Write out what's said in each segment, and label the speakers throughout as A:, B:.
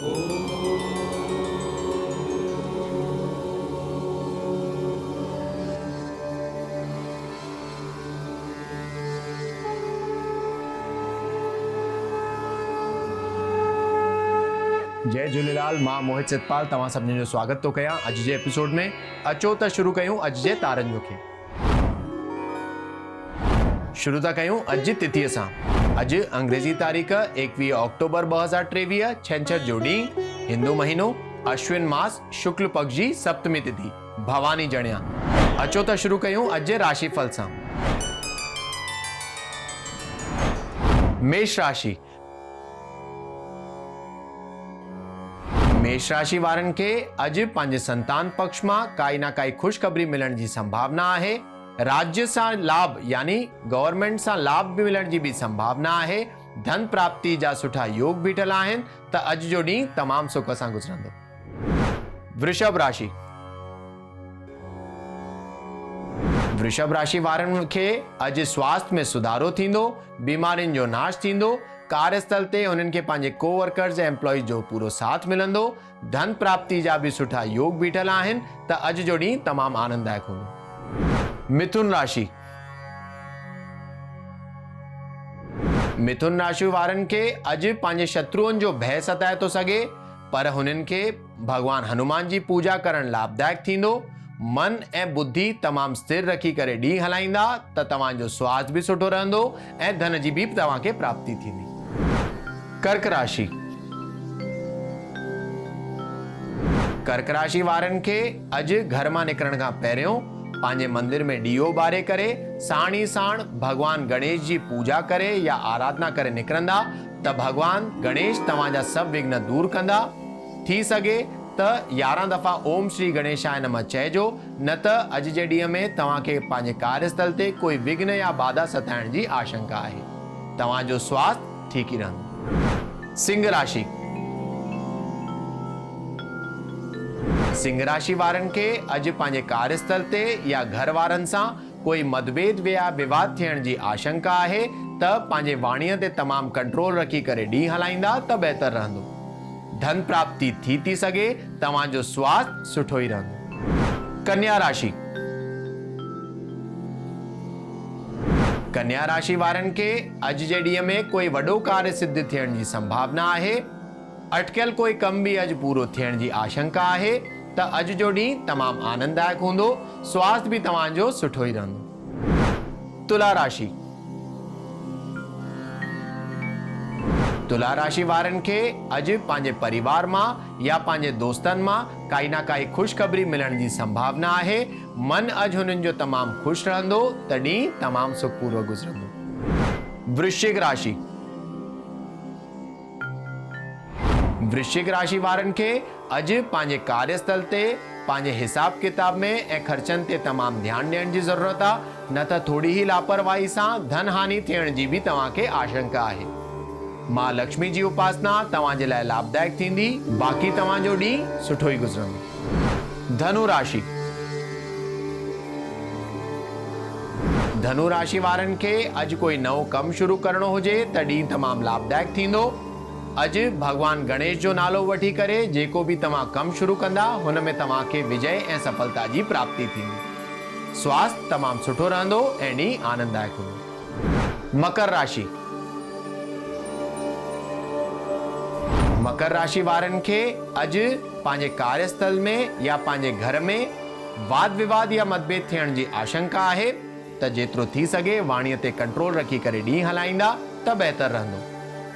A: जय झूलेलाल। मां मोहित सितपाल तव्हां सभिनी जो स्वागत तो कयां अॼु जे एपिसोड में। अचो त शुरू कयूं अॼु जे तारनि जो खेल। शुरू था कयूं अॼु जी तिथीअ सां। अॼु अंग्रेज़ी तारीख़ 21 अक्टूबर 2023 छंछर जो ॾींहुं, हिंदू महीनो अश्विन मास शुक्ल पक्ष जी सप्तमी तिथि भवानी जणिया। अचो त शुरू कयूं अॼु जे राशिफल सां। मेष राशि। मेष राशि वारनि खे अॼु पंहिंजे संतान पक्ष मां काई ना काई ख़ुशख़बरी मिलण जी संभावना आहे। राज्य सां लाभ यानी गवर्नमेंट सां लाभ भी मिलण जी भी संभावना आहे। धन प्राप्ति जा सुठा योग बीठल आहिनि त अॼु जो ॾींहुं तमामु सुख सां गुज़रंदो। वृषभ राशि। वृषभ राशि वारनि खे अॼु स्वास्थ्य में सुधारो थींदो, बीमारियुनि जो नाश थींदो। कार्यस्थल ते उन्हनि खे पंहिंजे कोवर्कर्स ऐं एम्प्लॉइज जो पूरो साथ मिलंदो। धन प्राप्ति जा भी सुठा योग बीठल आहिनि त अॼु जो ॾींहुं तमामु आनंददायक हूंदो। मिथुन राशि। मिथुन राशि वारनि खे अॼु पंहिंजे शत्रुअनि जो भय सताए थो सघे, पर हुननि खे भगवान हनुमान जी पूजा करणु लाभदायक थींदो। मन ऐं बुद्धि तमामु स्थिर रखी करे ॾींहुं हलाईंदा त तव्हांजो स्वास्थ्य भी सुठो रहंदो ऐं धन जी भी तव्हांखे प्राप्ति थींदी। कर्क राशि। कर्क राशि वारनि खे अॼु घर मां निकिरण खां पहिरियों पंहिंजे मंदिर में ॾीओ ॿारे करे साण ई साण भगवान गणेश जी पूजा करे या आराधना करे निकिरंदा त भगवान गणेश तव्हांजा सभु विघ्न दूर कंदा। थी सघे त 11 दफ़ा ओम श्री गणेशाय नमः चइजो, न त अॼु जे ॾींहं में तव्हांखे पंहिंजे कार्यस्थल ते कोई विघ्न या बाधा सताइण जी आशंका आहे। तव्हांजो स्वास्थ्य ठीक ही रहंदो। सिंह राशि। सिंह राशि वारनि खे अॼु पंहिंजे कार्यस्थल ते या घर वारनि सां कोई मतभेद या विवाद थियण जी आशंका आहे त पंहिंजे वाणीअ ते तमामु कंट्रोल रखी करे ॾींहुं हलाईंदा त बहितर रहंदो। धन प्राप्ति थी सघे, तव्हांजो स्वास्थ्य सुठो ही रहंदो। कन्या राशि। कन्या राशि वारनि खे अॼु जे ॾींहं में कोई वॾो कार्य सिद्ध थियण जी संभावना आहे। अटकियल कोई कम भी अॼु पूरो थियण जी आशंका आहे त अॼु जो ॾींहुं तमामु आनंददायक हूंदो। स्वास्थ्य भी तव्हांजो सुठो ही रहंदो। तुला राशि। तुला राशि वारनि खे अॼु पंहिंजे परिवार मां या पंहिंजे दोस्तनि मां काई ना काई ख़ुशख़बरी मिलण जी संभावना आहे। मन अॼु हुननि जो तमामु ख़ुशि रहंदो त ॾींहुं तमामु सुखपूर्वक गुज़रंदो। वृश्चिक राशि। वृश्चिक राशि वारनि खे अॼु पंहिंजे कार्यस्थल ते पंहिंजे हिसाब किताब में ऐं ख़र्चनि ते तमामु ध्यानु ॾियण जी ज़रूरत आहे, न त थोड़ी ही लापरवाही सां धन हानि थियण जी भी तव्हांखे आशंका आहे। मां लक्ष्मी जी उपासना तव्हांजे लाइ लाभदायक थींदी। बाक़ी तव्हांजो ॾींहुं सुठो ही गुज़रंदो। धनु राशि। धनु राशि वारनि खे अॼु कोई नओं कमु शुरू करणो हुजे त ॾींहुं तमामु लाभदायक थींदो। अॼु भगवान गणेश जो नालो वठी करे जेको भी तव्हां कमु शुरू कंदा हुन में तव्हांखे विजय ऐं सफलता जी प्राप्ति थींदी। स्वास्थ्य तमामु सुठो रहंदो ऐं ॾींहुं आनंददायक हूंदो। मकर राशि। मकर राशि वारनि खे अॼु पंहिंजे कार्यस्थल में या पंहिंजे घर में वाद विवाद या मतभेद थियण जी आशंका आहे त जेतिरो थी सघे वाणीअ ते कंट्रोल रखी करे ॾींहुं हलाईंदा त बहितर रहंदो।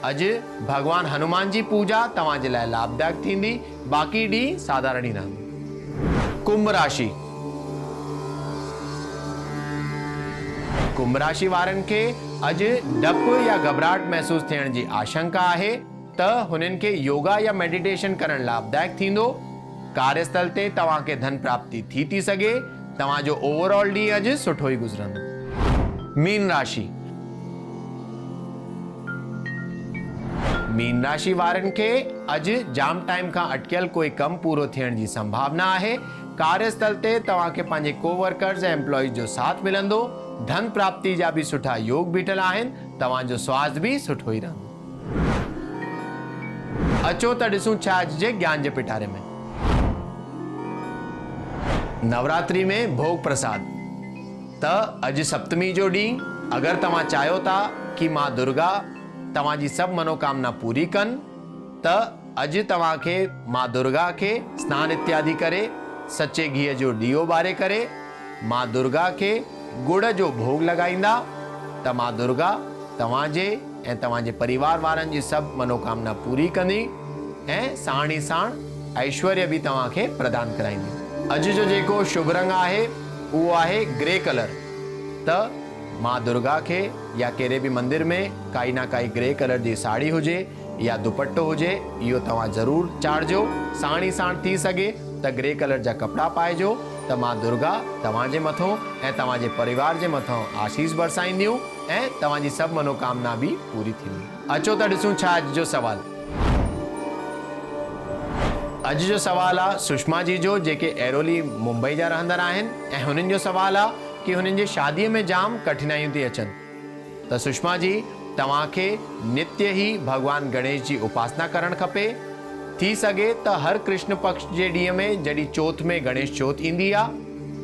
A: अॼु भगवान हनुमान जी पूजा तव्हांजे लाइ लाभदायक थींदी। बाक़ी ॾींहुं साधारण ही रहंदो। कुंभ राशि। कुंभ राशि वारनि खे अॼु डपु या घबराहट महसूस थियण जी आशंका आहे त हुननि खे योगा या मेडिटेशन करणु लाभदायक थींदो। कार्यस्थल ते तव्हांखे धन प्राप्ति थी सघे। तव्हांजो ओवरऑल ॾींहुं अॼु सुठो ही गुज़रंदो। मीन राशि। मीन राशि वारनि खे अॼु जाम टाइम खां अटकियल कोई कम पूरो थियण जी संभावना आहे। कार्यस्थल ते तव्हांखे पंहिंजे कोवर्कर्स ऐं एम्प्लॉइज जो साथ मिलंदो। धन प्राप्ति जा भी सुठा योग बीठल आहिनि। तव्हांजो स्वास्थ्य भी सुठो ही रहंदो। अचो त ॾिसूं छा अॼु जे ज्ञान जे पिटारे में। नवरात्रि में भोग प्रसाद। त अॼु सप्तमी जो ॾींहुं अगरि तव्हां चाहियो था कि मां दुर्गा तव्हांजी सभु मनोकामना पूरी कनि, त अॼु तव्हांखे मां दुर्गा खे स्नान इत्यादि करे सचे घीअ जो ॾीओ ॿारे करे मां दुर्गा खे गुड़ जो भोग लॻाईंदा, त मां दुर्गा तव्हांजे ऐं तव्हांजे परिवार वारनि जी सभु मनोकामना पूरी कंदी ऐं साण ई साण ऐश्वर्य बि तव्हांखे प्रदान कराईंदी। अॼु जो जेको शुभ रंग आहे उहो आहे ग्रे कलर। त मां दुर्गा खे या कहिड़े बि मंदिर में काई ना काई ग्रे कलर जी साड़ी हुजे या दुपट्टो हुजे, इहो तव्हां ज़रूरु चाढ़िजो। साण ई साण थी सघे त ग्रे कलर जा कपिड़ा पाइजो, त मां दुर्गा तव्हांजे मथां ऐं तव्हांजे परिवार जे मथां आशीष बरसाईंदियूं ऐं तव्हांजी सभु मनोकामना बि पूरी थींदी। अचो त ॾिसूं छा अॼु जो सवाल। अॼु जो सवाल आहे सुषमा जी जो, जेके एरोली मुंबई जा रहंदड़ आहिनि ऐं हुननि जो सवाल आहे कि हुननि जे शादीअ में जाम कठिनाइयूं थी अचनि। त सुषमा जी, तव्हांखे नित्य ई भगवान गणेश जी उपासना करणु खपे। थी सघे त हर कृष्ण पक्ष जे ॾींहं में जॾहिं चौथ में गणेश चौथ ईंदी आहे,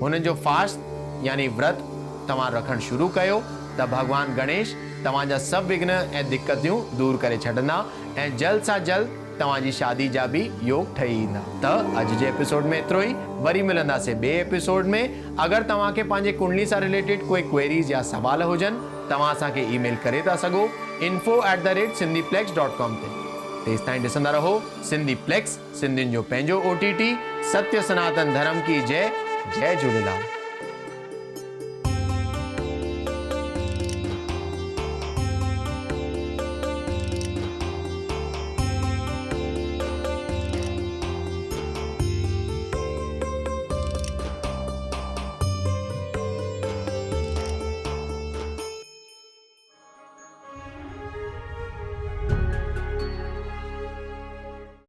A: हुननि जो फास्ट यानी व्रत तव्हां रखणु शुरू कयो, त भगवान गणेश तव्हांजा सभु विघ्न ऐं दिक्कतियूं दूर करे छॾंदा ऐं जल्द सां जल्द तव्हांजी शादी जा बि योग ठही ईंदा। त अॼु जे एपिसोड में एतिरो ई। वरी मिलंदासीं ॿिए एपिसोड में। अगरि तव्हांखे पंहिंजे कुंडली सां रिलेटेड कोई क्वेरीज या सवाल हुजनि, तव्हां असांखे ईमेल करे था सघो info@sindhiplex.com ते। तेसिताईं ॾिसंदा रहो सिंधीप्लेक्स, सिंधियुनि जो पंहिंजो OTT। सत्य सनातन धर्म की जय। जय झूलेलाल।